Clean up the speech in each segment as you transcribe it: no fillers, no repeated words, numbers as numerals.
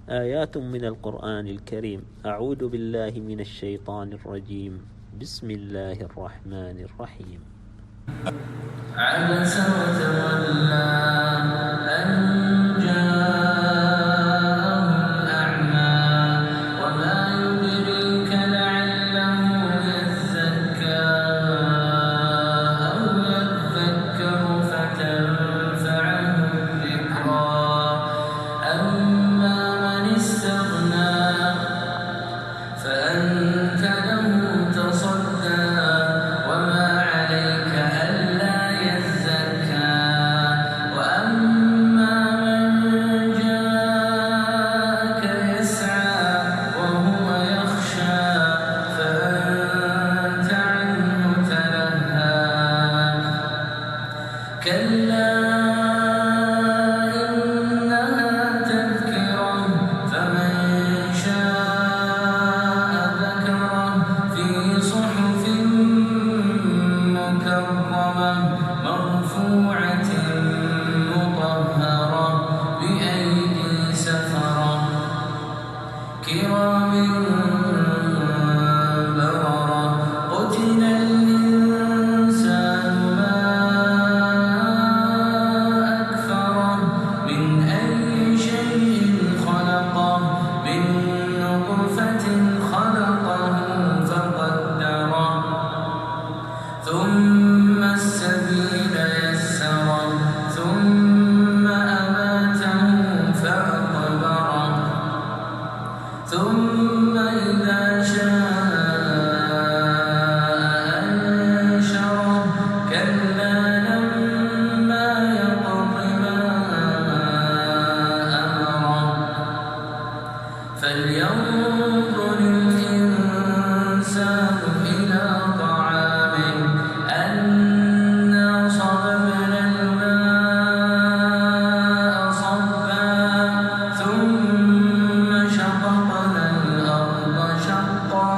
آيات من القرآن الكريم. أعوذ بالله من الشيطان الرجيم. بسم الله الرحمن الرحيم. عبس وتولى أن جاءه الأعمى وما يدريك لعله يزكى أو يذكر فتنفعه الذكرى أما من استغنى فأنت له تصدى وما عليك ألا يزكى وأما من جاءك يسعى وهو يخشى فأنت عنه تلهى كلا إنها تذكرة فمن شاء ذكره في صحف مكرمة مرفوعة مطهرة بأيدي سفرة كرام بررة قتل الإنسان ما أكفره من أي شيء خلقه من نطفة خلقه فقدره ثم السبيل يسره ثم أماته فأقبره ثم إذا شاء أنشره كلا لما يقض ما أمره فلينظر الإنسان إلى طعامه أنا صببنا الماء صبا ثم شققنا الأرض شقا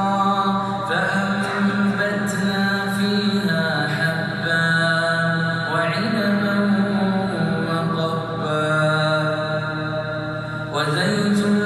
فأنبتنا فيها حبا وعنبا وقبا وزيتونا